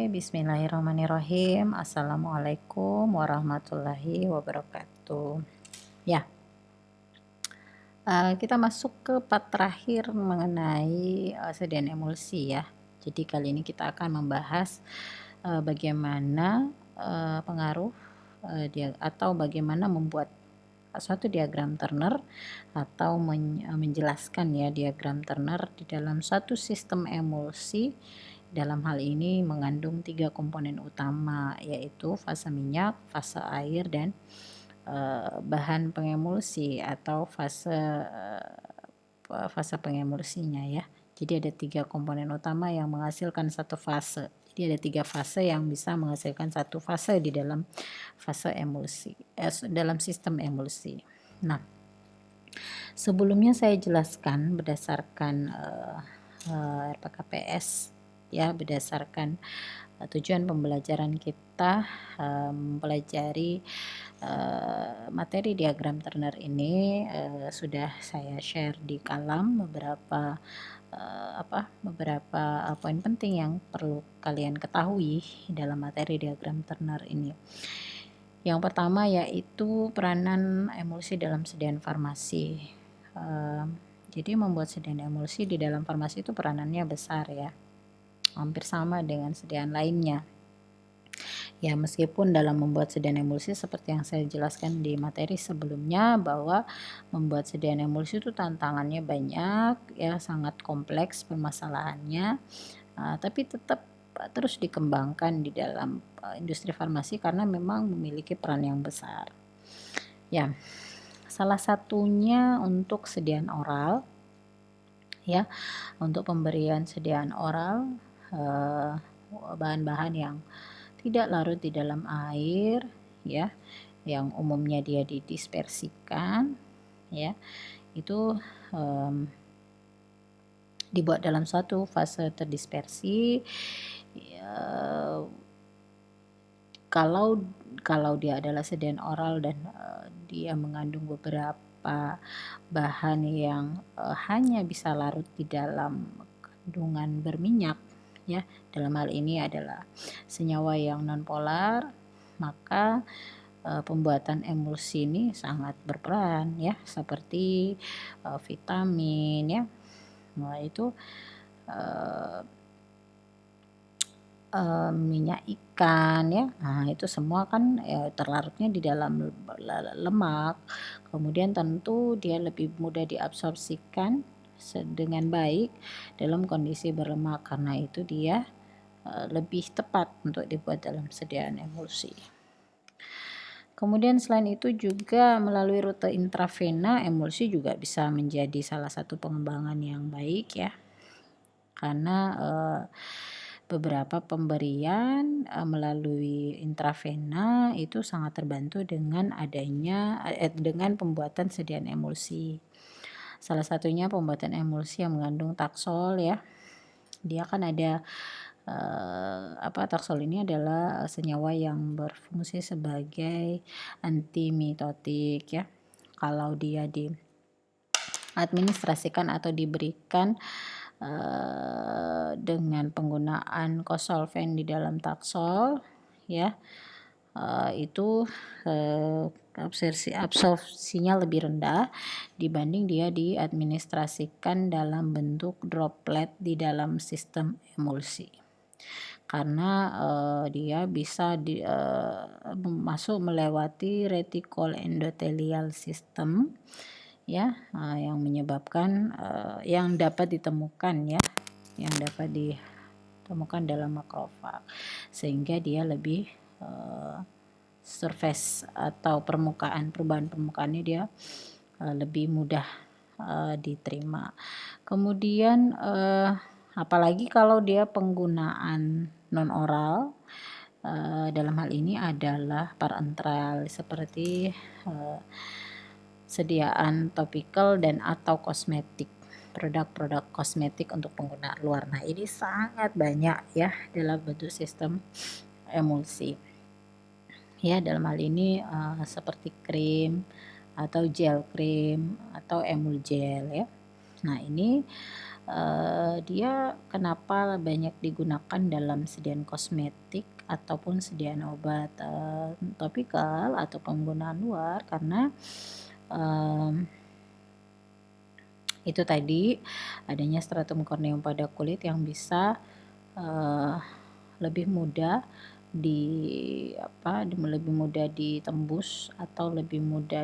Bismillahirrahmanirrahim. Assalamualaikum warahmatullahi wabarakatuh. Ya, kita masuk ke part terakhir mengenai sediaan emulsi ya. Jadi kali ini kita akan membahas bagaimana pengaruh atau bagaimana membuat suatu diagram Turner atau menjelaskan ya diagram Turner di dalam suatu sistem emulsi. Dalam hal ini mengandung 3 komponen utama, yaitu fase minyak, fase air, dan bahan pengemulsi atau fase pengemulsinya ya. Jadi ada 3 komponen utama yang menghasilkan satu fase. Jadi ada 3 fase yang bisa menghasilkan satu fase di dalam fase emulsi, dalam sistem emulsi. Nah, sebelumnya saya jelaskan berdasarkan RPKPS ya, berdasarkan tujuan pembelajaran kita mempelajari materi diagram Turner ini sudah saya share di kalam beberapa poin penting yang perlu kalian ketahui dalam materi diagram Turner ini. Yang pertama yaitu peranan emulsi dalam sediaan farmasi. Jadi membuat sediaan emulsi di dalam farmasi itu peranannya besar ya, hampir sama dengan sediaan lainnya. Ya, meskipun dalam membuat sediaan emulsi seperti yang saya jelaskan di materi sebelumnya bahwa membuat sediaan emulsi itu tantangannya banyak ya, sangat kompleks permasalahannya, tapi tetap terus dikembangkan di dalam industri farmasi karena memang memiliki peran yang besar. Ya, salah satunya untuk sediaan oral ya, untuk pemberian sediaan oral bahan-bahan yang tidak larut di dalam air ya, yang umumnya dia didispersikan ya, itu dibuat dalam suatu fase terdispersi ya, kalau dia adalah sediaan oral dan dia mengandung beberapa bahan yang hanya bisa larut di dalam kandungan berminyak ya, dalam hal ini adalah senyawa yang nonpolar, maka pembuatan emulsi ini sangat berperan ya, seperti vitamin ya. Nah, itu minyak ikan ya. Nah, itu semua kan terlarutnya di dalam lemak. Kemudian tentu dia lebih mudah diabsorpsikan dengan baik dalam kondisi berlemak, karena itu dia lebih tepat untuk dibuat dalam sediaan emulsi. Kemudian selain itu juga melalui rute intravena emulsi juga bisa menjadi salah satu pengembangan yang baik ya, karena beberapa pemberian melalui intravena itu sangat terbantu dengan adanya dengan pembuatan sediaan emulsi. Salah satunya pembuatan emulsi yang mengandung taksol ya. Dia kan ada taksol ini adalah senyawa yang berfungsi sebagai antimitotik ya. Kalau dia diadministrasikan atau diberikan dengan penggunaan kosolven di dalam taksol ya, itu absorpsinya lebih rendah dibanding dia diadministrasikan dalam bentuk droplet di dalam sistem emulsi, karena dia bisa masuk melewati retikul endotelial system ya, yang menyebabkan yang dapat ditemukan dalam makrofag, sehingga dia lebih surface atau perubahan permukaannya dia lebih mudah diterima. Kemudian apalagi kalau dia penggunaan non oral, dalam hal ini adalah parenteral seperti sediaan topikal dan atau kosmetik, produk-produk kosmetik untuk penggunaan luar. Nah, ini sangat banyak ya dalam bentuk sistem emulsi ya, dalam hal ini seperti krim atau gel krim atau emulgel ya. Nah, ini Dia kenapa banyak digunakan dalam sediaan kosmetik ataupun sediaan obat topikal atau penggunaan luar, karena itu tadi adanya stratum corneum pada kulit yang bisa lebih mudah lebih mudah ditembus atau lebih mudah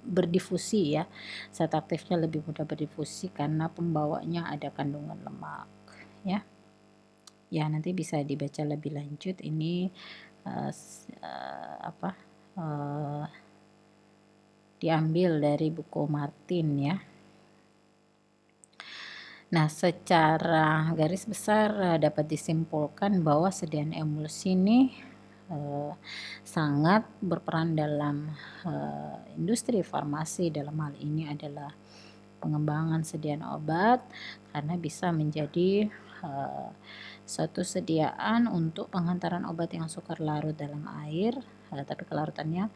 berdifusi ya. Zat aktifnya lebih mudah berdifusi karena pembawanya ada kandungan lemak ya. Ya, nanti bisa dibaca lebih lanjut ini diambil dari buku Martin ya. Nah, secara garis besar dapat disimpulkan bahwa sediaan emulsi ini sangat berperan dalam industri farmasi. Dalam hal ini adalah pengembangan sediaan obat, karena bisa menjadi suatu sediaan untuk penghantaran obat yang sukar larut dalam air, tapi kelarutannya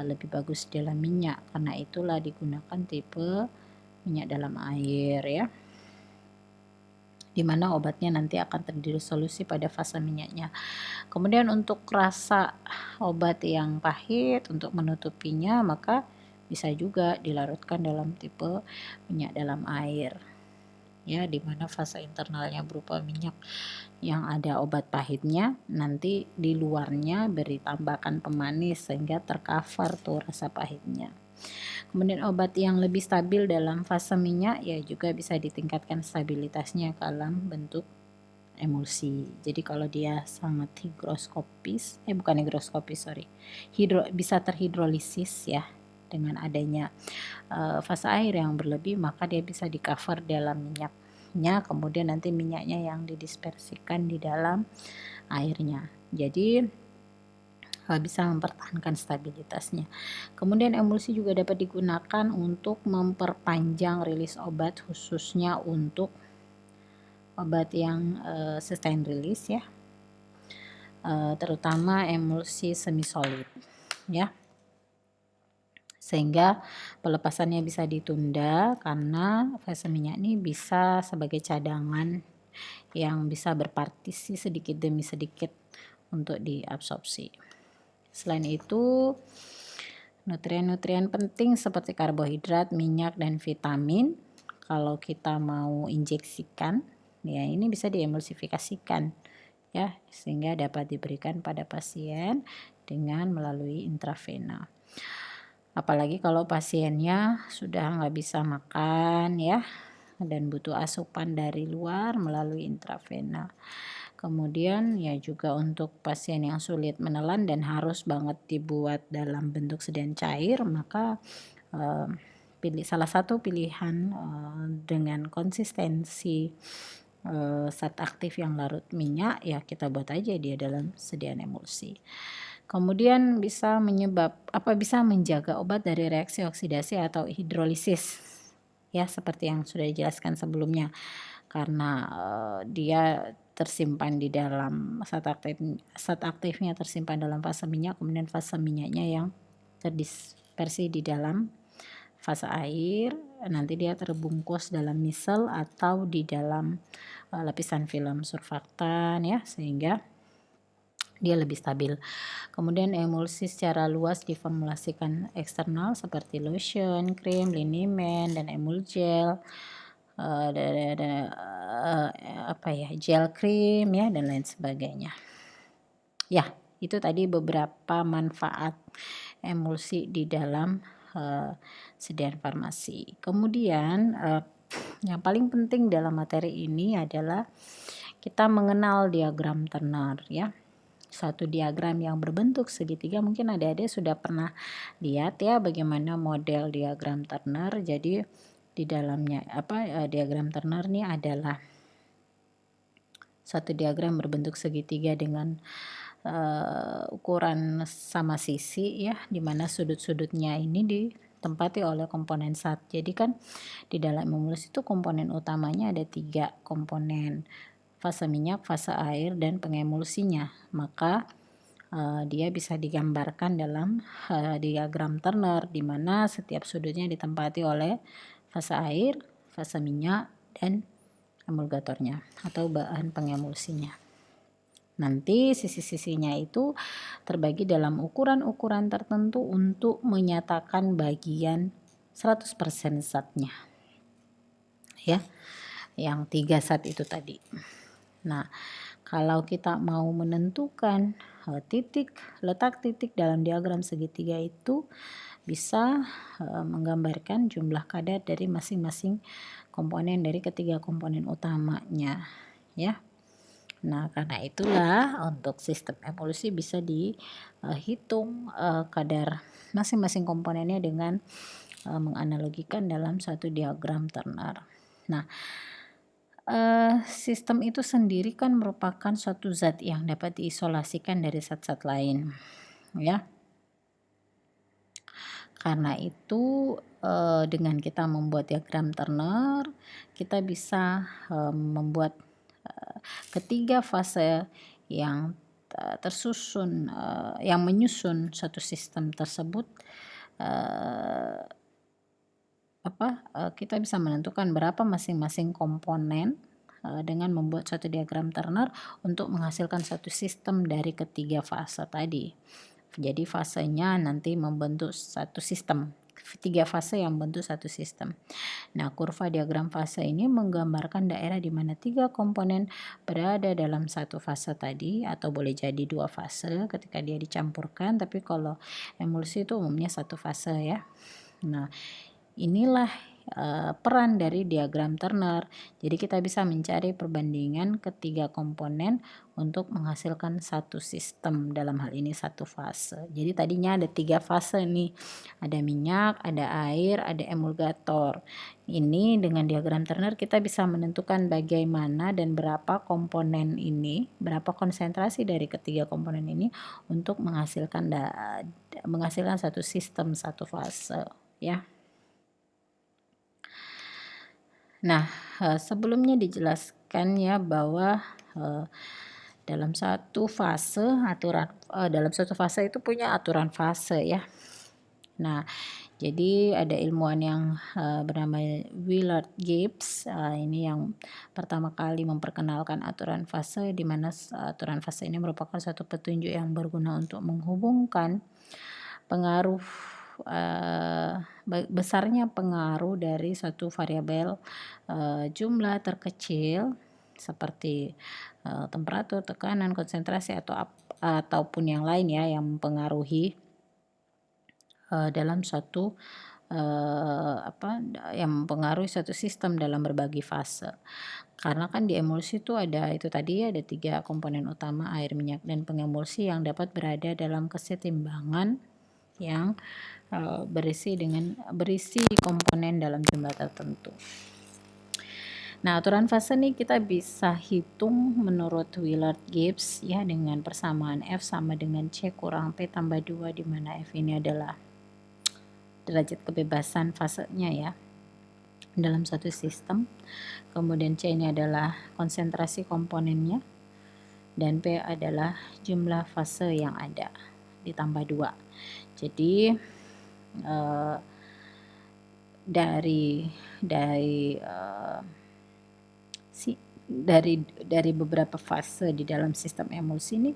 lebih bagus dalam minyak. Karena itulah digunakan tipe minyak dalam air ya, dimana obatnya nanti akan terdisolusi pada fase minyaknya. Kemudian untuk rasa obat yang pahit, untuk menutupinya maka bisa juga dilarutkan dalam tipe minyak dalam air ya, dimana fase internalnya berupa minyak yang ada obat pahitnya, nanti di luarnya beri tambahkan pemanis sehingga tercover tuh rasa pahitnya. Kemudian obat yang lebih stabil dalam fase minyak ya juga bisa ditingkatkan stabilitasnya dalam bentuk emulsi. Jadi kalau dia sangat bisa terhidrolisis ya dengan adanya fase air yang berlebih, maka dia bisa di cover dalam minyaknya, kemudian nanti minyaknya yang didispersikan di dalam airnya. Jadi bisa mempertahankan stabilitasnya. Kemudian emulsi juga dapat digunakan untuk memperpanjang rilis obat, khususnya untuk obat yang sustain release ya, terutama emulsi semi solid ya, sehingga pelepasannya bisa ditunda karena fase minyak ini bisa sebagai cadangan yang bisa berpartisi sedikit demi sedikit untuk diabsorpsi. Selain itu, nutrien-nutrien penting seperti karbohidrat, minyak, dan vitamin kalau kita mau injeksikan ya, ini bisa diemulsifikasikan ya, sehingga dapat diberikan pada pasien dengan melalui intravena. Apalagi kalau pasiennya sudah nggak bisa makan ya, dan butuh asupan dari luar melalui intravena. Kemudian ya juga untuk pasien yang sulit menelan dan harus banget dibuat dalam bentuk sediaan cair, maka pilih salah satu pilihan dengan konsistensi zat aktif yang larut minyak ya, kita buat aja dia dalam sediaan emulsi. Kemudian bisa menjaga obat dari reaksi oksidasi atau hidrolisis ya, seperti yang sudah dijelaskan sebelumnya, karena dia tersimpan di dalam zat aktifnya tersimpan dalam fase minyak, kemudian fase minyaknya yang terdispersi di dalam fase air, nanti dia terbungkus dalam misel atau di dalam lapisan film surfaktan ya, sehingga dia lebih stabil. Kemudian emulsi secara luas diformulasikan eksternal seperti lotion, krim, liniment, dan emulgel, gel krim ya, dan lain sebagainya. Ya, itu tadi beberapa manfaat emulsi di dalam sediaan farmasi. Kemudian yang paling penting dalam materi ini adalah kita mengenal diagram Turner ya. Suatu diagram yang berbentuk segitiga, mungkin adik-adik sudah pernah lihat ya bagaimana model diagram Turner. Jadi di dalamnya diagram Turner ini adalah satu diagram berbentuk segitiga dengan ukuran sama sisi ya, dimana sudut-sudutnya ini ditempati oleh komponen zat. Jadi kan di dalam emulsi itu komponen utamanya ada 3 komponen: fase minyak, fase air, dan pengemulsinya. Maka dia bisa digambarkan dalam diagram Turner, di mana setiap sudutnya ditempati oleh fase air, fase minyak, dan emulgatornya atau bahan pengemulsinya. Nanti sisi-sisinya itu terbagi dalam ukuran-ukuran tertentu untuk menyatakan bagian 100% zatnya. Ya, yang 3 zat itu tadi. Nah, kalau kita mau menentukan letak titik dalam diagram segitiga itu bisa menggambarkan jumlah kadar dari masing-masing komponen dari ketiga komponen utamanya, ya. Nah, karena itulah untuk sistem emulsi bisa dihitung kadar masing-masing komponennya dengan menganalogikan dalam satu diagram Turner. Nah, sistem itu sendiri kan merupakan suatu zat yang dapat diisolasikan dari zat-zat lain, ya. Karena itu dengan kita membuat diagram Turner, kita bisa membuat ketiga fase yang tersusun yang menyusun satu sistem tersebut, kita bisa menentukan berapa masing-masing komponen dengan membuat satu diagram Turner untuk menghasilkan satu sistem dari ketiga fase tadi. Jadi fasenya nanti membentuk satu sistem, 3 fase yang membentuk satu sistem. Nah, kurva diagram fase ini menggambarkan daerah di mana 3 komponen berada dalam satu fase tadi, atau boleh jadi 2 fase ketika dia dicampurkan, tapi kalau emulsi itu umumnya satu fase ya. Nah, inilah peran dari diagram Turner. Jadi kita bisa mencari perbandingan ketiga komponen untuk menghasilkan satu sistem, dalam hal ini satu fase. Jadi tadinya ada 3 fase nih, ada minyak, ada air, ada emulgator. Ini dengan diagram Turner kita bisa menentukan bagaimana dan berapa komponen ini, berapa konsentrasi dari ketiga komponen ini untuk menghasilkan satu sistem, satu fase ya. Nah, sebelumnya dijelaskan ya bahwa dalam satu fase itu punya aturan fase ya. Nah, jadi ada ilmuwan yang bernama Willard Gibbs, ini yang pertama kali memperkenalkan aturan fase, di mana aturan fase ini merupakan satu petunjuk yang berguna untuk menghubungkan pengaruh besarnya pengaruh dari suatu variabel jumlah terkecil seperti temperatur, tekanan, konsentrasi ataupun yang lain ya yang mempengaruhi dalam suatu yang mempengaruhi suatu sistem dalam berbagai fase. Karena kan di emulsi itu ada 3 komponen utama, air, minyak, dan pengemulsi yang dapat berada dalam kesetimbangan yang berisi komponen dalam jumlah tertentu. Nah, aturan fase nih kita bisa hitung menurut Willard Gibbs ya dengan persamaan F sama dengan C kurang P tambah 2, di mana F ini adalah derajat kebebasan fasenya ya dalam satu sistem. Kemudian C ini adalah konsentrasi komponennya dan P adalah jumlah fase yang ada ditambah 2. Jadi dari beberapa fase di dalam sistem emulsi ini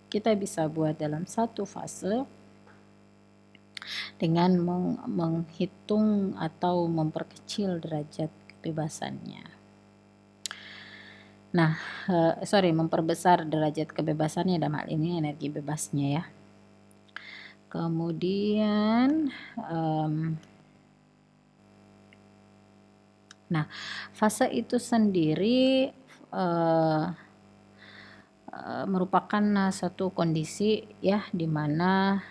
kita bisa buat dalam satu fase dengan menghitung atau memperkecil derajat kebebasannya. Nah, memperbesar derajat kebebasannya, dalam hal ini energi bebasnya ya. Kemudian nah, fase itu sendiri merupakan satu kondisi ya di mana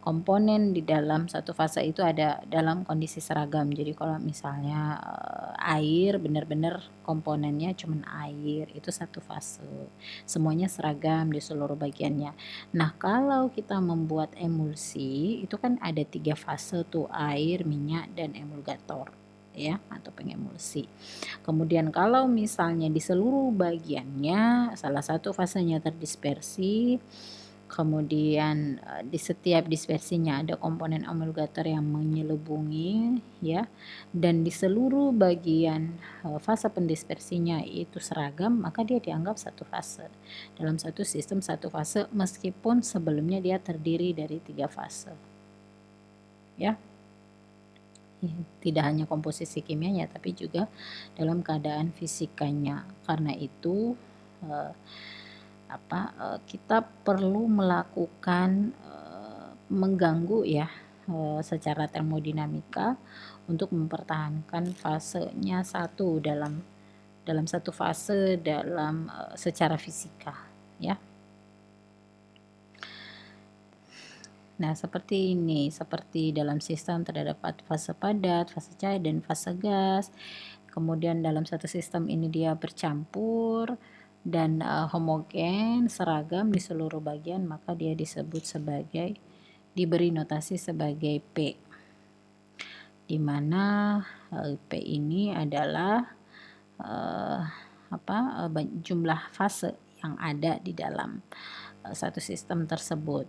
komponen di dalam satu fase itu ada dalam kondisi seragam. Jadi kalau misalnya air benar-benar komponennya cuma air, itu satu fase. Semuanya seragam di seluruh bagiannya. Nah, kalau kita membuat emulsi itu kan ada 3 fase tuh, air, minyak, dan emulgator ya atau pengemulsi. Kemudian kalau misalnya di seluruh bagiannya salah satu fasenya terdispersi, Kemudian di setiap dispersinya ada komponen emulgator yang menyelubungi ya, dan di seluruh bagian fase pendispersinya itu seragam, maka dia dianggap satu fase. Dalam satu sistem satu fase meskipun sebelumnya dia terdiri dari 3 fase. Ya. Tidak hanya komposisi kimianya tapi juga dalam keadaan fisikanya. Karena itu kita perlu melakukan mengganggu ya secara termodinamika untuk mempertahankan fasenya satu dalam satu fase dalam secara fisika ya. Nah, seperti ini, seperti dalam sistem terdapat fase padat, fase cair, dan fase gas. Kemudian dalam satu sistem ini dia bercampur dan homogen, seragam di seluruh bagian, maka dia disebut sebagai, diberi notasi sebagai P. Di mana P ini adalah jumlah fase yang ada di dalam satu sistem tersebut.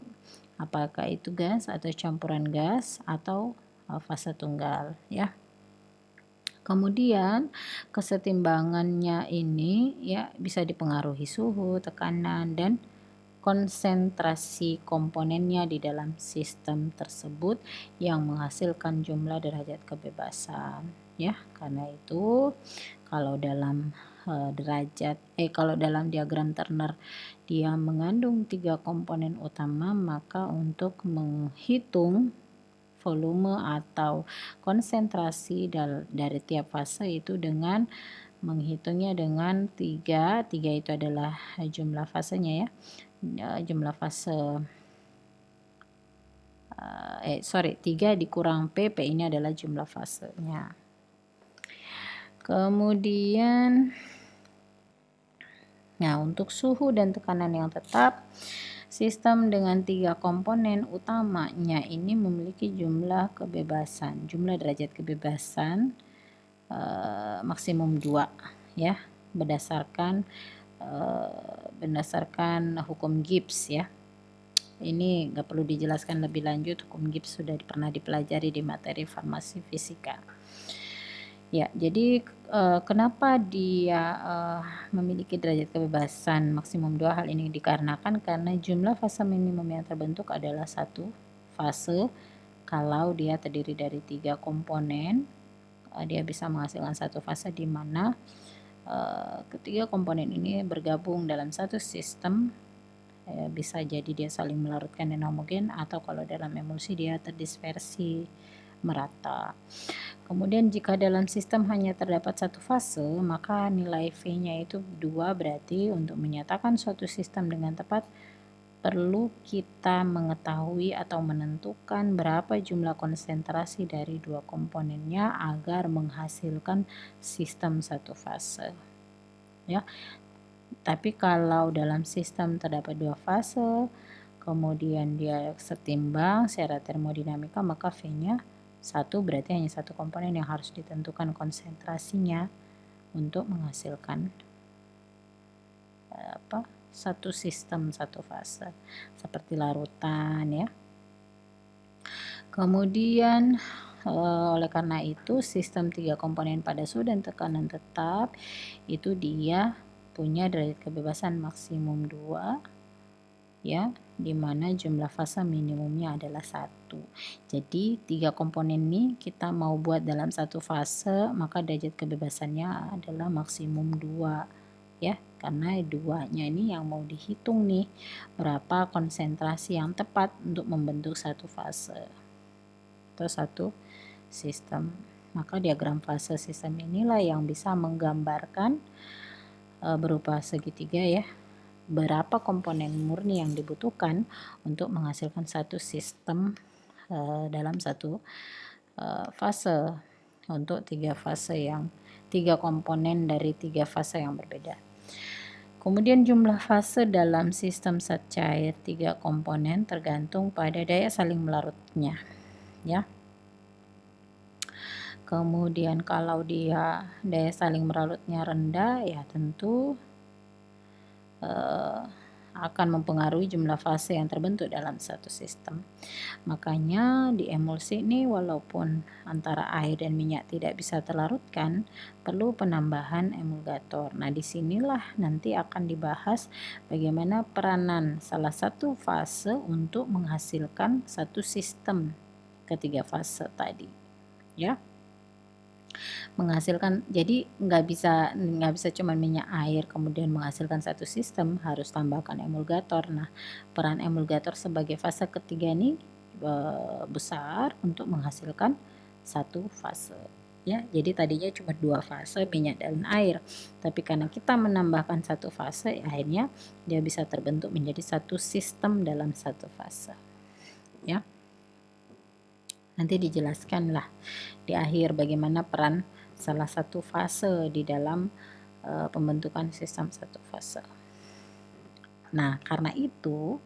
Apakah itu gas atau campuran gas atau fase tunggal ya. Kemudian kesetimbangannya ini ya bisa dipengaruhi suhu, tekanan, dan konsentrasi komponennya di dalam sistem tersebut yang menghasilkan jumlah derajat kebebasan ya. Karena itu kalau dalam kalau dalam diagram Turner dia mengandung 3 komponen utama, maka untuk menghitung volume atau konsentrasi dari tiap fase itu dengan menghitungnya dengan 3 itu adalah jumlah fasenya ya. Jumlah fase 3 dikurang P ini adalah jumlah fasenya. Kemudian untuk suhu dan tekanan yang tetap, sistem dengan 3 komponen utamanya ini memiliki jumlah kebebasan, jumlah derajat kebebasan maksimum 2 ya, berdasarkan hukum Gibbs ya. Ini nggak perlu dijelaskan lebih lanjut, hukum Gibbs sudah pernah dipelajari di materi farmasi fisika. Ya, jadi kenapa dia memiliki derajat kebebasan maksimum 2? Hal ini dikarenakan karena jumlah fase minimum yang terbentuk adalah satu fase. Kalau dia terdiri dari 3 komponen, dia bisa menghasilkan satu fase di mana ketiga komponen ini bergabung dalam satu sistem. Bisa jadi dia saling melarutkan dan homogen, atau kalau dalam emulsi dia terdispersi merata. Kemudian jika dalam sistem hanya terdapat satu fase, maka nilai V-nya itu 2, berarti untuk menyatakan suatu sistem dengan tepat perlu kita mengetahui atau menentukan berapa jumlah konsentrasi dari 2 komponennya agar menghasilkan sistem satu fase. Ya. Tapi kalau dalam sistem terdapat 2 fase, kemudian dia setimbang secara termodinamika, maka V-nya 1, berarti hanya satu komponen yang harus ditentukan konsentrasinya untuk menghasilkan satu sistem satu fase seperti larutan ya. Kemudian oleh karena itu sistem 3 komponen pada suhu dan tekanan tetap itu dia punya derajat kebebasan maksimum 2 ya, dimana jumlah fase minimumnya adalah 1. Jadi 3 komponen ini kita mau buat dalam satu fase, maka derajat kebebasannya adalah maksimum 2 ya, karena 2-nya ini yang mau dihitung nih berapa konsentrasi yang tepat untuk membentuk satu fase atau satu sistem. Maka diagram fase sistem inilah yang bisa menggambarkan berupa segitiga ya, berapa komponen murni yang dibutuhkan untuk menghasilkan satu sistem dalam satu fase untuk 3 komponen dari 3 fase yang berbeda. Kemudian jumlah fase dalam sistem zat cair 3 komponen tergantung pada daya saling melarutnya ya. Kemudian kalau dia daya saling melarutnya rendah ya tentu akan mempengaruhi jumlah fase yang terbentuk dalam satu sistem. Makanya di emulsi ini walaupun antara air dan minyak tidak bisa terlarutkan, perlu penambahan emulgator. Nah, disinilah nanti akan dibahas bagaimana peranan salah satu fase untuk menghasilkan satu sistem ketiga fase tadi, ya. Menghasilkan, jadi nggak bisa cuma minyak air kemudian menghasilkan satu sistem, harus tambahkan emulgator. Nah, peran emulgator sebagai fase ketiga ini besar untuk menghasilkan satu fase, ya. Jadi tadinya cuma 2 fase minyak dan air, tapi karena kita menambahkan satu fase, akhirnya dia bisa terbentuk menjadi satu sistem dalam satu fase, ya. Nanti dijelaskan lah di akhir bagaimana peran salah satu fase di dalam pembentukan sistem satu fase. Nah, karena itu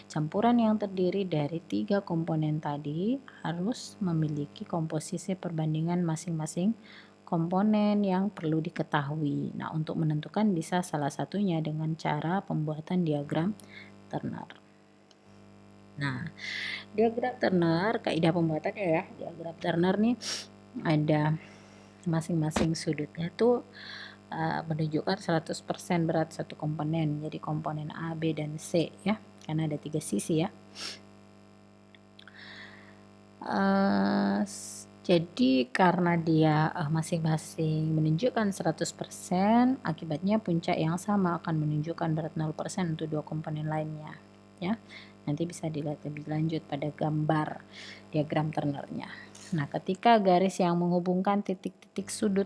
campuran yang terdiri dari 3 komponen tadi harus memiliki komposisi perbandingan masing-masing komponen yang perlu diketahui. Nah, untuk menentukan bisa salah satunya dengan cara pembuatan diagram Turner. Nah, diagram Turner, kaidah pembuatannya ya, diagram Turner nih ada masing-masing sudutnya tuh menunjukkan 100% berat satu komponen. Jadi komponen A, B, dan C ya, karena ada 3 sisi ya. Jadi karena dia masing-masing menunjukkan 100%, akibatnya puncak yang sama akan menunjukkan berat 0% untuk 2 komponen lainnya ya. Nanti bisa dilihat lebih lanjut pada gambar diagram Turner-nya. Nah, ketika garis yang menghubungkan titik-titik sudut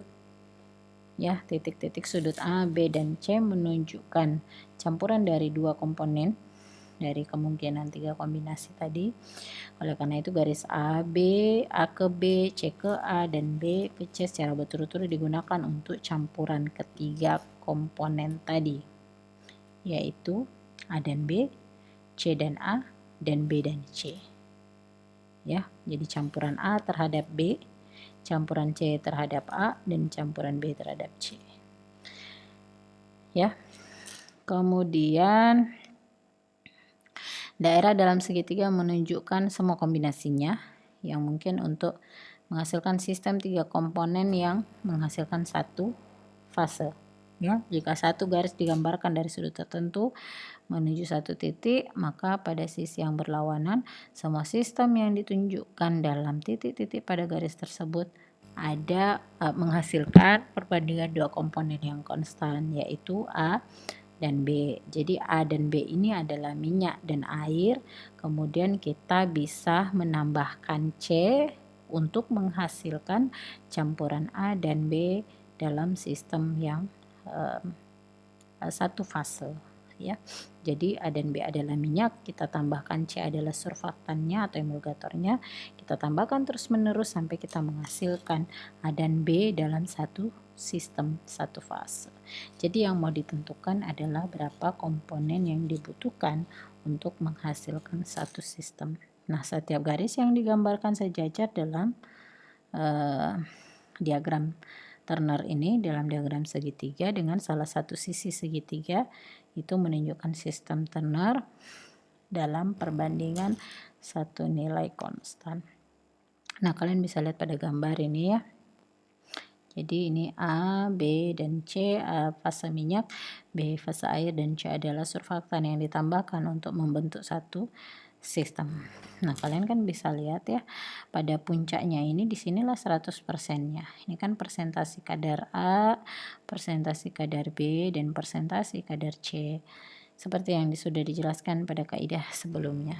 ya, titik-titik sudut A, B, dan C menunjukkan campuran dari 2 komponen dari kemungkinan 3 kombinasi tadi. Oleh karena itu garis A ke B, C ke A, dan B ke C secara berturut-turut digunakan untuk campuran ketiga komponen tadi, yaitu A dan B, C dan A, dan B dan C. Ya, jadi campuran A terhadap B, campuran C terhadap A, dan campuran B terhadap C. Ya. Kemudian daerah dalam segitiga menunjukkan semua kombinasinya yang mungkin untuk menghasilkan sistem 3 komponen yang menghasilkan satu fase. Ya, jika satu garis digambarkan dari sudut tertentu menuju satu titik, maka pada sisi yang berlawanan semua sistem yang ditunjukkan dalam titik-titik pada garis tersebut ada menghasilkan perbandingan 2 komponen yang konstan, yaitu A dan B. Jadi A dan B ini adalah minyak dan air. Kemudian kita bisa menambahkan C untuk menghasilkan campuran A dan B dalam sistem yang satu fase ya. Jadi A dan B adalah minyak, kita tambahkan C adalah surfaktannya atau emulgatornya, kita tambahkan terus menerus sampai kita menghasilkan A dan B dalam satu sistem satu fase. Jadi yang mau ditentukan adalah berapa komponen yang dibutuhkan untuk menghasilkan satu sistem. Nah, setiap garis yang digambarkan sejajar dalam diagram Turner ini, dalam diagram segitiga dengan salah satu sisi segitiga itu menunjukkan sistem Turner dalam perbandingan satu nilai konstan. Nah, kalian bisa lihat pada gambar ini ya. Jadi ini A, B, dan C fase minyak, B fase air, dan C adalah surfaktan yang ditambahkan untuk membentuk satu sistem. Nah, kalian kan bisa lihat ya, pada puncaknya ini disinilah 100%-nya. Ini kan persentase kadar A, persentase kadar B, dan persentase kadar C. Seperti yang sudah dijelaskan pada kaidah sebelumnya.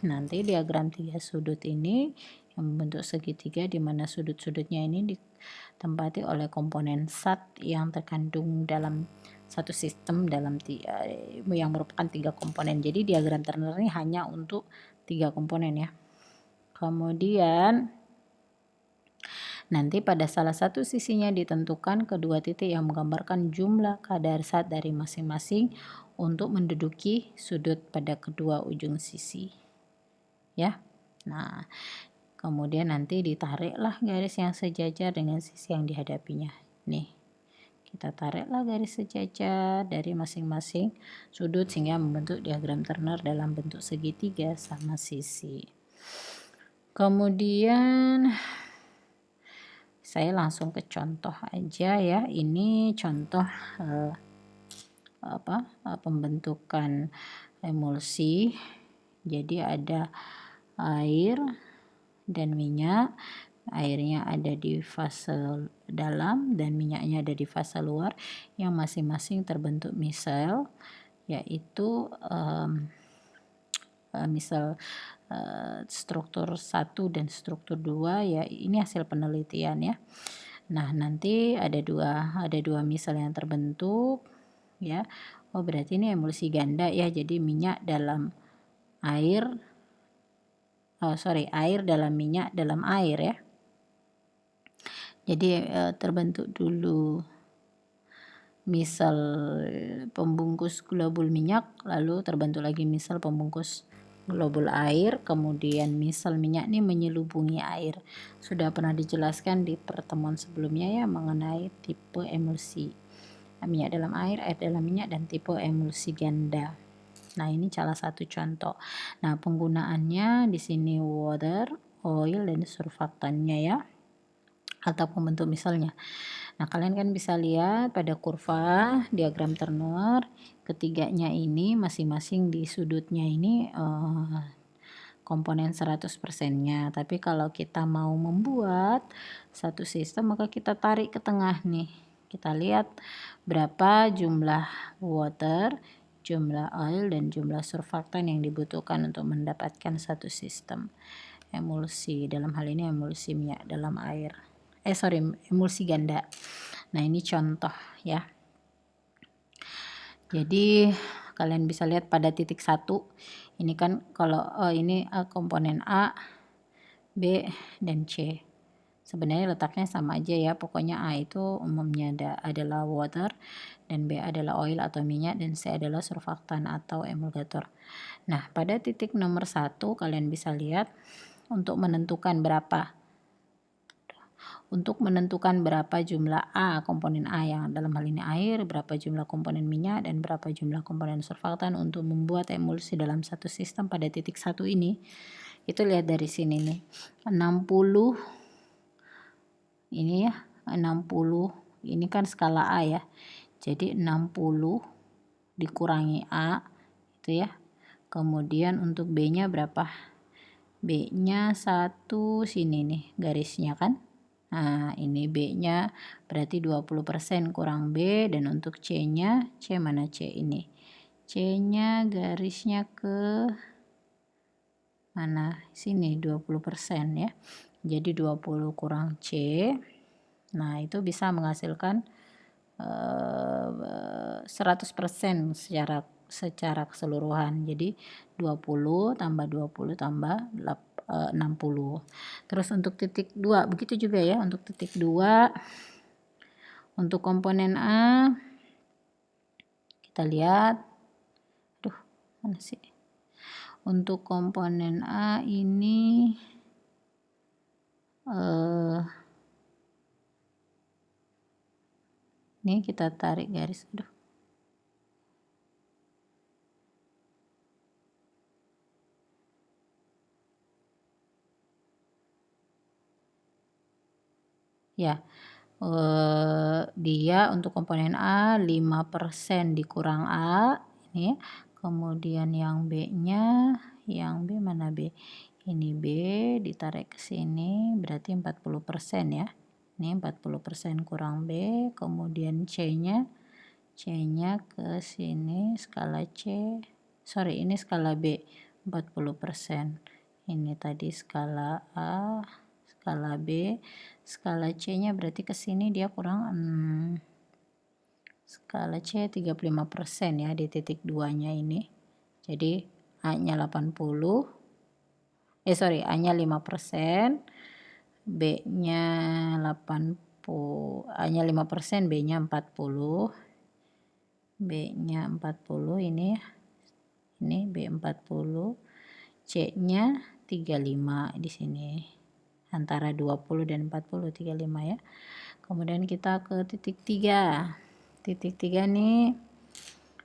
Nanti diagram 3 sudut ini yang membentuk segitiga di mana sudut-sudutnya ini ditempati oleh komponen zat yang terkandung dalam satu sistem dalam yang merupakan 3 komponen. Jadi diagram Turner ini hanya untuk 3 komponen ya. Kemudian nanti pada salah satu sisinya ditentukan kedua titik yang menggambarkan jumlah kadar zat dari masing-masing untuk menduduki sudut pada kedua ujung sisi. Ya. Nah, kemudian nanti ditariklah garis yang sejajar dengan sisi yang dihadapinya. Nih. Kita tariklah garis sejajar dari masing-masing sudut sehingga membentuk diagram Turner dalam bentuk segitiga sama sisi. Kemudian saya langsung ke contoh aja ya. Ini contoh pembentukan emulsi. Jadi ada air dan minyak. Airnya ada di fase dalam dan minyaknya ada di fase luar yang masing-masing terbentuk misel, yaitu misal struktur 1 dan struktur 2 ya, ini hasil penelitian ya. Nah, nanti ada dua misal yang terbentuk ya. Oh, berarti ini emulsi ganda ya. Jadi minyak dalam air air dalam minyak dalam air ya. Jadi terbentuk dulu misal pembungkus globul minyak, lalu terbentuk lagi misal pembungkus globul air, kemudian misal minyak ini menyelubungi air. Sudah pernah dijelaskan di pertemuan sebelumnya ya mengenai tipe emulsi minyak dalam air dalam minyak, dan tipe emulsi ganda. Nah, ini salah satu contoh. Nah, penggunaannya di sini water, oil, dan surfaktannya ya, atau pembentuk misalnya. Nah, kalian kan bisa lihat pada kurva diagram Turner, ketiganya ini masing-masing di sudutnya ini komponen 100%-nya. Tapi kalau kita mau membuat satu sistem, maka kita tarik ke tengah nih. Kita lihat berapa jumlah water, jumlah oil, dan jumlah surfaktan yang dibutuhkan untuk mendapatkan satu sistem emulsi. Dalam hal ini emulsi minyak dalam air. Emulsi ganda. Nah, ini contoh ya. Jadi kalian bisa lihat pada titik 1 ini kan kalau ini komponen A, B, dan C. Sebenarnya letaknya sama aja ya. Pokoknya A itu umumnya adalah water, dan B adalah oil atau minyak, dan C adalah surfaktan atau emulgator. Nah, pada titik nomor 1 kalian bisa lihat untuk menentukan berapa jumlah A, komponen A yang dalam hal ini air, berapa jumlah komponen minyak, dan berapa jumlah komponen surfaktan untuk membuat emulsi dalam satu sistem pada titik 1 ini. Itu lihat dari sini nih, 60 ini ya, 60 ini kan skala A ya. Jadi 60 dikurangi A itu ya. Kemudian untuk B-nya berapa? B-nya 1 sini nih garisnya kan. Nah, ini B-nya berarti 20% kurang B, dan untuk C-nya, C mana C ini? C-nya garisnya ke mana? Sini 20% ya. Jadi 20 kurang C. Nah, itu bisa menghasilkan 100% secara keseluruhan. Jadi 20 tambah 20 tambah 60. Terus untuk titik 2 begitu juga ya. Untuk titik 2 untuk komponen A kita lihat, mana sih? Untuk komponen A ini ini kita tarik garis. Ya, dia untuk komponen A 5% dikurang A ini, kemudian yang B-nya, yang B mana B? Ini B ditarik ke sini berarti 40% ya. Ini 40% kurang B, kemudian C-nya ke sini skala C. Ini skala B 40%. Ini tadi skala A, skala B, skala C-nya berarti ke sini dia kurang skala C 35% ya di titik 2-nya ini. Jadi A-nya 80. A-nya 5%, B-nya 80, A-nya 5%, B-nya 40. B-nya 40 ini ya. Ini B40, C-nya 35 di sini. Antara 20 dan 40, 35 ya. Kemudian kita ke titik 3. Titik 3 nih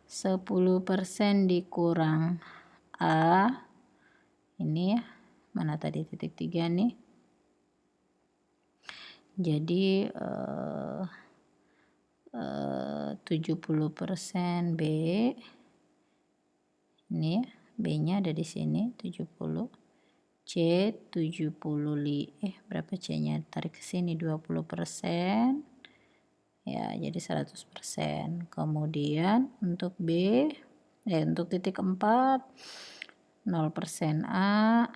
10% dikurang A. Ini ya, mana tadi titik 3 nih. Jadi 70% B. Ini ya, B-nya ada di sini 70. C 70 berapa C-nya? Tarik ke sini 20%. Ya, jadi 100%. Kemudian untuk B, untuk titik 4 0% A.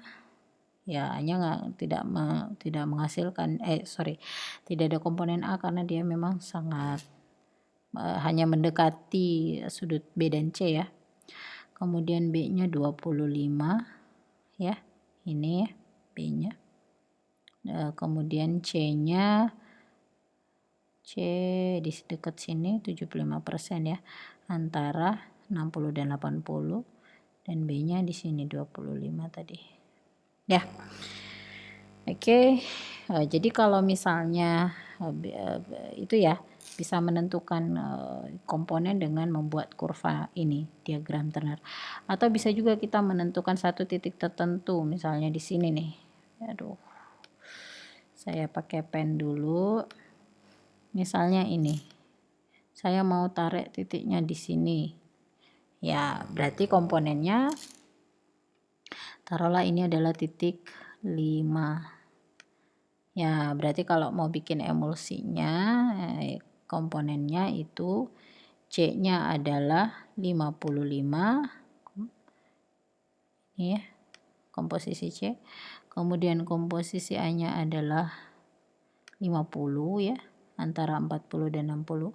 Ya, hanya tidak menghasilkan tidak ada komponen A karena dia memang sangat hanya mendekati sudut B dan C ya. Kemudian B-nya 25 ya. Ini ya B-nya. Kemudian C-nya di dekat sini 75% ya. Antara 60 dan 80 dan B-nya di sini 25 tadi. Ya. Oke. Jadi kalau misalnya itu ya bisa menentukan komponen dengan membuat kurva ini, diagram Turner. Atau bisa juga kita menentukan satu titik tertentu, misalnya di sini nih. Aduh. Saya pakai pen dulu. Misalnya ini. Saya mau tarik titiknya di sini. Ya, berarti komponennya taruhlah ini adalah titik 5. Ya, berarti kalau mau bikin emulsinya komponennya itu C-nya adalah 55. Ini ya, komposisi C. Kemudian komposisi A-nya adalah 50 ya, antara 40 dan 60.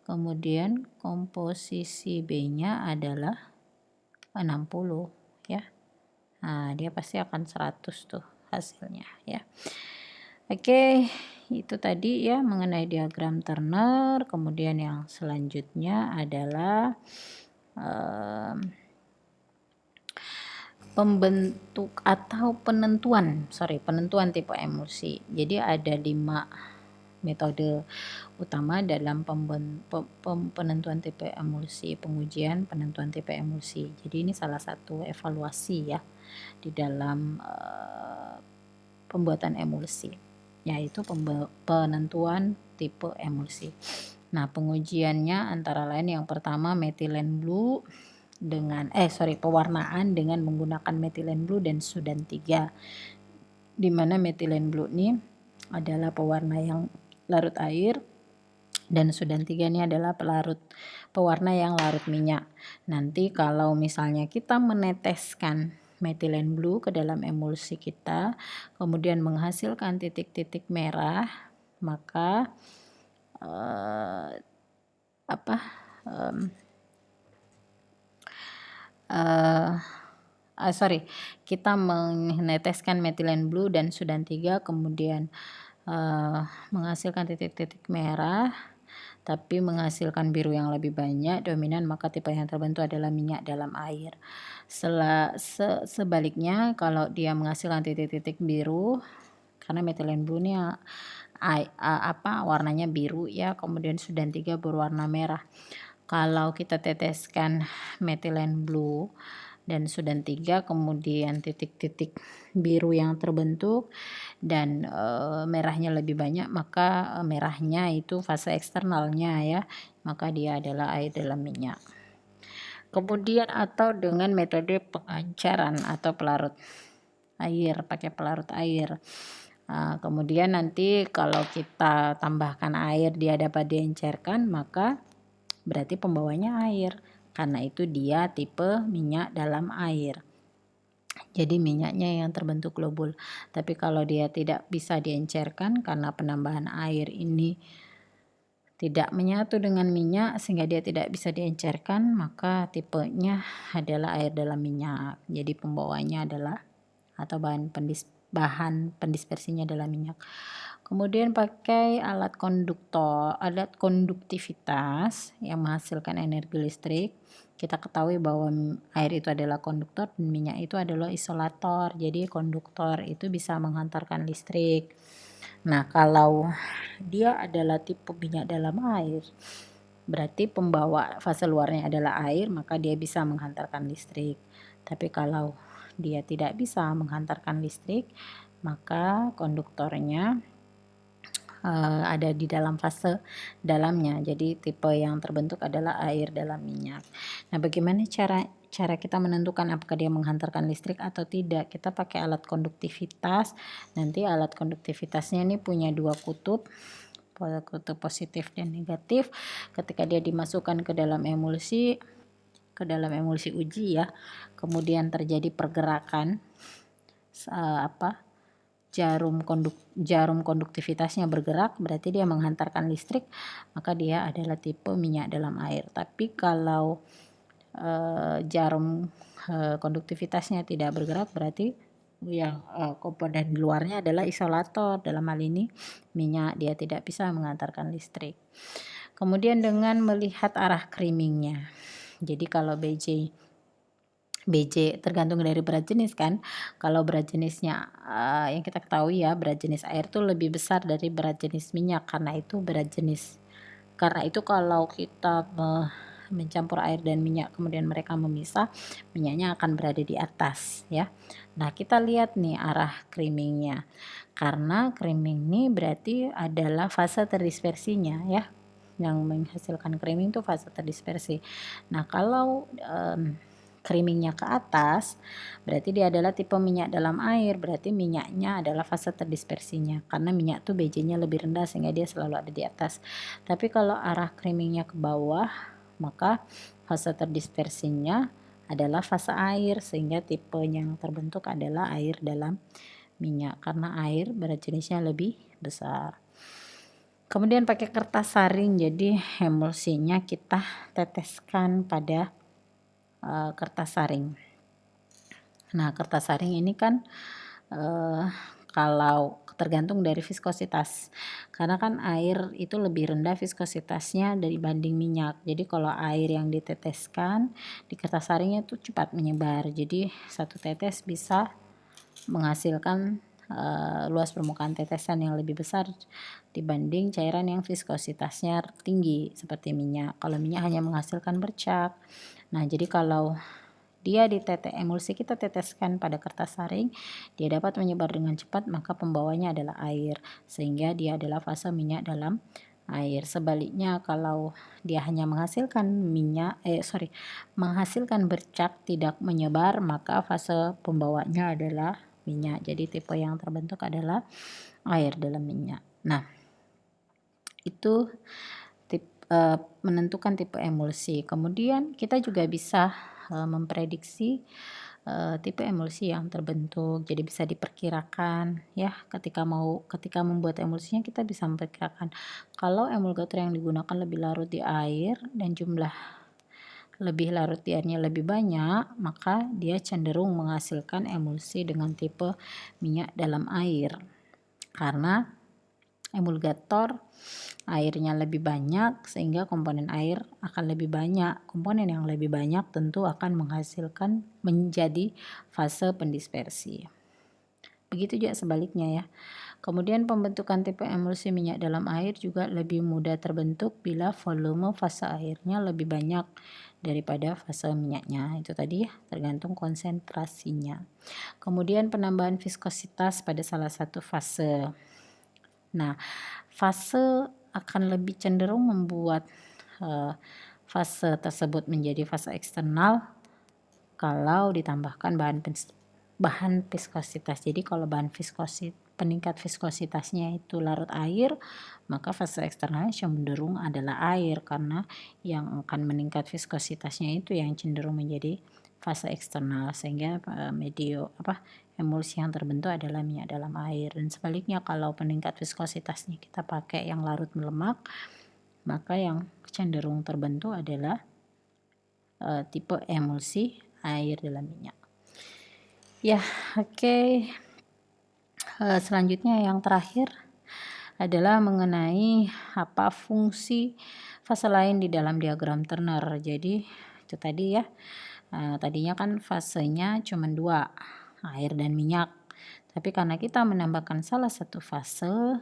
Kemudian komposisi B-nya adalah 60 ya. Nah, dia pasti akan 100 tuh hasilnya ya. Oke, itu tadi ya mengenai diagram Turner. Kemudian yang selanjutnya adalah pembentuk atau penentuan tipe emulsi. Jadi ada 5 metode utama dalam penentuan tipe emulsi, pengujian penentuan tipe emulsi. Jadi ini salah satu evaluasi ya di dalam pembuatan emulsi, yaitu penentuan tipe emulsi. Nah, pengujiannya antara lain yang pertama methylene blue dengan pewarnaan dengan menggunakan methylene blue dan Sudan 3. Di mana methylene blue ini adalah pewarna yang larut air dan Sudan 3 ini adalah pewarna yang larut minyak. Nanti kalau misalnya kita meneteskan methylene blue ke dalam emulsi kita, kemudian menghasilkan titik-titik merah, maka kita meneteskan methylene blue dan Sudan 3 kemudian menghasilkan titik-titik merah tapi menghasilkan biru yang lebih banyak dominan, maka tipe yang terbentuk adalah minyak dalam air. Sebaliknya kalau dia menghasilkan titik-titik biru karena methylene blue ini warnanya biru ya, kemudian Sudan 3 berwarna merah. Kalau kita teteskan methylene blue dan Sudan 3 kemudian titik-titik biru yang terbentuk dan merahnya lebih banyak, maka merahnya itu fase eksternalnya ya, maka dia adalah air dalam minyak. Kemudian atau dengan metode pengancaran atau pelarut air, pakai pelarut air. Kemudian nanti kalau kita tambahkan air dia dapat diencerkan, maka berarti pembawanya air. Karena itu dia tipe minyak dalam air. Jadi minyaknya yang terbentuk globul. Tapi kalau dia tidak bisa diencerkan karena penambahan air ini tidak menyatu dengan minyak sehingga dia tidak bisa diencerkan, maka tipenya adalah air dalam minyak. Jadi pembawanya adalah atau bahan pendispersinya adalah minyak. Kemudian pakai alat konduktivitas yang menghasilkan energi listrik. Kita ketahui bahwa air itu adalah konduktor dan minyak itu adalah isolator. Jadi konduktor itu bisa menghantarkan listrik. Nah, kalau dia adalah tipe minyak dalam air, berarti pembawa fase luarnya adalah air, maka dia bisa menghantarkan listrik. Tapi kalau dia tidak bisa menghantarkan listrik, maka konduktornya ada di dalam fase dalamnya. Jadi tipe yang terbentuk adalah air dalam minyak. Nah, bagaimana cara kita menentukan apakah dia menghantarkan listrik atau tidak? Kita pakai alat konduktivitas. Nanti alat konduktivitasnya ini punya dua kutub positif dan negatif. Ketika dia dimasukkan ke dalam emulsi uji ya, kemudian terjadi pergerakan jarum konduktivitasnya bergerak, berarti dia menghantarkan listrik, maka dia adalah tipe minyak dalam air. Tapi kalau jarum konduktivitasnya tidak bergerak, berarti yang komponen di luarnya adalah isolator, dalam hal ini minyak, dia tidak bisa menghantarkan listrik. Kemudian dengan melihat arah creamingnya, jadi kalau BJ tergantung dari berat jenis kan. Kalau berat jenisnya yang kita ketahui ya, berat jenis air tuh lebih besar dari berat jenis minyak, karena itu kalau kita mencampur air dan minyak kemudian mereka memisah, minyaknya akan berada di atas ya. Nah, kita lihat nih arah creamingnya, karena creaming ini berarti adalah fase terdispersinya ya, yang menghasilkan creaming itu fase terdispersi. Nah, kalau creamingnya ke atas, berarti dia adalah tipe minyak dalam air, berarti minyaknya adalah fase terdispersinya, karena minyak tuh BJ-nya lebih rendah sehingga dia selalu ada di atas. Tapi kalau arah creamingnya ke bawah, maka fase terdispersinya adalah fase air, sehingga tipe yang terbentuk adalah air dalam minyak, karena air berat jenisnya lebih besar. Kemudian pakai kertas saring, jadi emulsinya kita teteskan pada kertas saring. Nah, kertas saring ini kan kalau tergantung dari viskositas, karena kan air itu lebih rendah viskositasnya dibanding minyak. Jadi kalau air yang diteteskan di kertas saringnya itu cepat menyebar, jadi satu tetes bisa menghasilkan luas permukaan tetesan yang lebih besar dibanding cairan yang viskositasnya tinggi seperti minyak. Kalau minyak hanya menghasilkan bercak. Nah, jadi kalau dia emulsi kita teteskan pada kertas saring, dia dapat menyebar dengan cepat, maka pembawanya adalah air, sehingga dia adalah fase minyak dalam air. Sebaliknya, kalau dia hanya menghasilkan menghasilkan bercak tidak menyebar, maka fase pembawanya adalah minyak. Jadi tipe yang terbentuk adalah air dalam minyak. Nah, itu menentukan tipe emulsi. Kemudian kita juga bisa memprediksi tipe emulsi yang terbentuk, jadi bisa diperkirakan ya, ketika membuat emulsinya kita bisa memperkirakan kalau emulgator yang digunakan lebih larut di air dan jumlah lebih larut di airnya lebih banyak, maka dia cenderung menghasilkan emulsi dengan tipe minyak dalam air, karena emulgator airnya lebih banyak sehingga komponen air akan lebih banyak. Komponen yang lebih banyak tentu akan menghasilkan menjadi fase pendispersi. Begitu juga sebaliknya ya. Kemudian pembentukan tipe emulsi minyak dalam air juga lebih mudah terbentuk bila volume fase airnya lebih banyak daripada fase minyaknya. Itu tadi ya, tergantung konsentrasinya. Kemudian penambahan viskositas pada salah satu fase. Nah, fase akan lebih cenderung membuat fase tersebut menjadi fase eksternal kalau ditambahkan bahan viskositas. Jadi kalau peningkat viskositasnya itu larut air, maka fase eksternalnya cenderung adalah air, karena yang akan meningkat viskositasnya itu yang cenderung menjadi fase eksternal, sehingga emulsi yang terbentuk adalah minyak dalam air. Dan sebaliknya, kalau peningkat viskositasnya kita pakai yang larut melemak, maka yang cenderung terbentuk adalah tipe emulsi air dalam minyak. Ya, oke. Selanjutnya yang terakhir adalah mengenai apa fungsi fase lain di dalam diagram Turner. Jadi itu tadi ya, tadinya kan fasenya cuma 2, air dan minyak. Tapi karena kita menambahkan salah satu fase,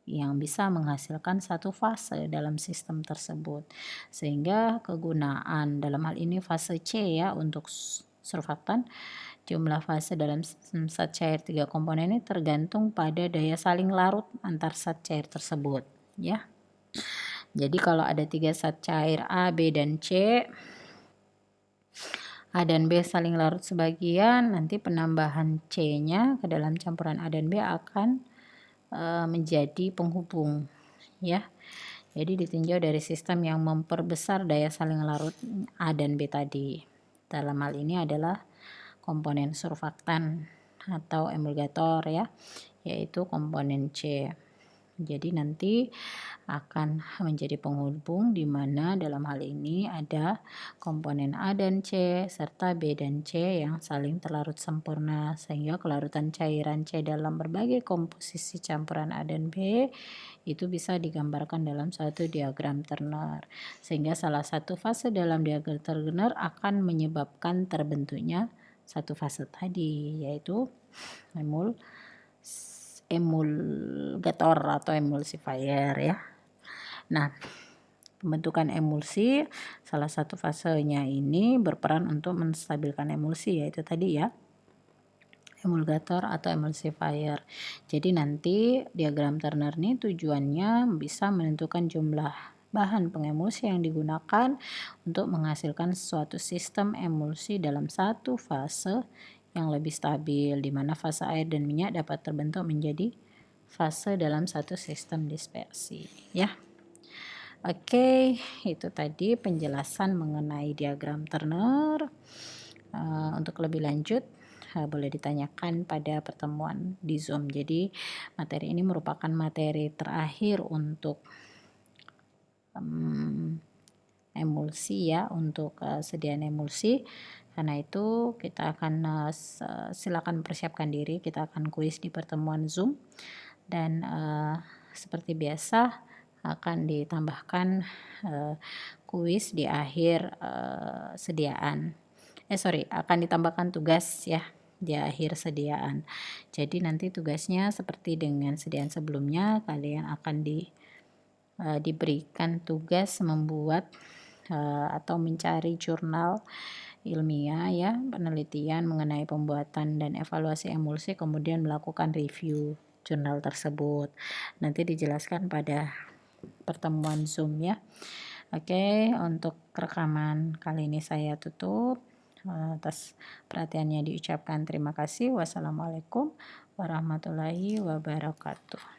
yang bisa menghasilkan satu fase dalam sistem tersebut. Sehingga kegunaan dalam hal ini fase C ya untuk surfaktan, jumlah fase dalam sistem zat cair 3 komponen ini tergantung pada daya saling larut antar zat cair tersebut ya. Jadi kalau ada 3 zat cair A, B, dan C, A dan B saling larut sebagian, nanti penambahan C-nya ke dalam campuran A dan B akan menjadi penghubung ya. Jadi ditinjau dari sistem yang memperbesar daya saling larut A dan B tadi. Dalam hal ini adalah komponen surfaktan atau emulgator ya, yaitu komponen C. Jadi nanti akan menjadi penghubung di mana dalam hal ini ada komponen A dan C serta B dan C yang saling terlarut sempurna, sehingga kelarutan cairan C dalam berbagai komposisi campuran A dan B itu bisa digambarkan dalam suatu diagram Turner, sehingga salah satu fase dalam diagram Turner akan menyebabkan terbentuknya satu fase tadi, yaitu emulgator atau emulsifier ya. Nah, pembentukan emulsi salah satu fasenya ini berperan untuk menstabilkan emulsi, yaitu tadi ya, emulgator atau emulsifier. Jadi nanti diagram Turner ini tujuannya bisa menentukan jumlah bahan pengemulsi yang digunakan untuk menghasilkan suatu sistem emulsi dalam satu fase yang lebih stabil, di mana fase air dan minyak dapat terbentuk menjadi fase dalam satu sistem dispersi ya. Oke, itu tadi penjelasan mengenai diagram Turner. Untuk lebih lanjut boleh ditanyakan pada pertemuan di Zoom. Jadi materi ini merupakan materi terakhir untuk emulsi ya, untuk sediaan emulsi. Karena itu kita akan silakan persiapkan diri, kita akan kuis di pertemuan Zoom, dan seperti biasa akan ditambahkan kuis di akhir akan ditambahkan tugas ya di akhir sediaan. Jadi nanti tugasnya seperti dengan sediaan sebelumnya, kalian akan diberikan tugas membuat atau mencari jurnal ilmiah ya, penelitian mengenai pembuatan dan evaluasi emulsi, kemudian melakukan review jurnal tersebut. Nanti dijelaskan pada pertemuan Zoom ya. Oke, untuk rekaman kali ini saya tutup. Atas perhatiannya diucapkan terima kasih. Wassalamualaikum warahmatullahi wabarakatuh.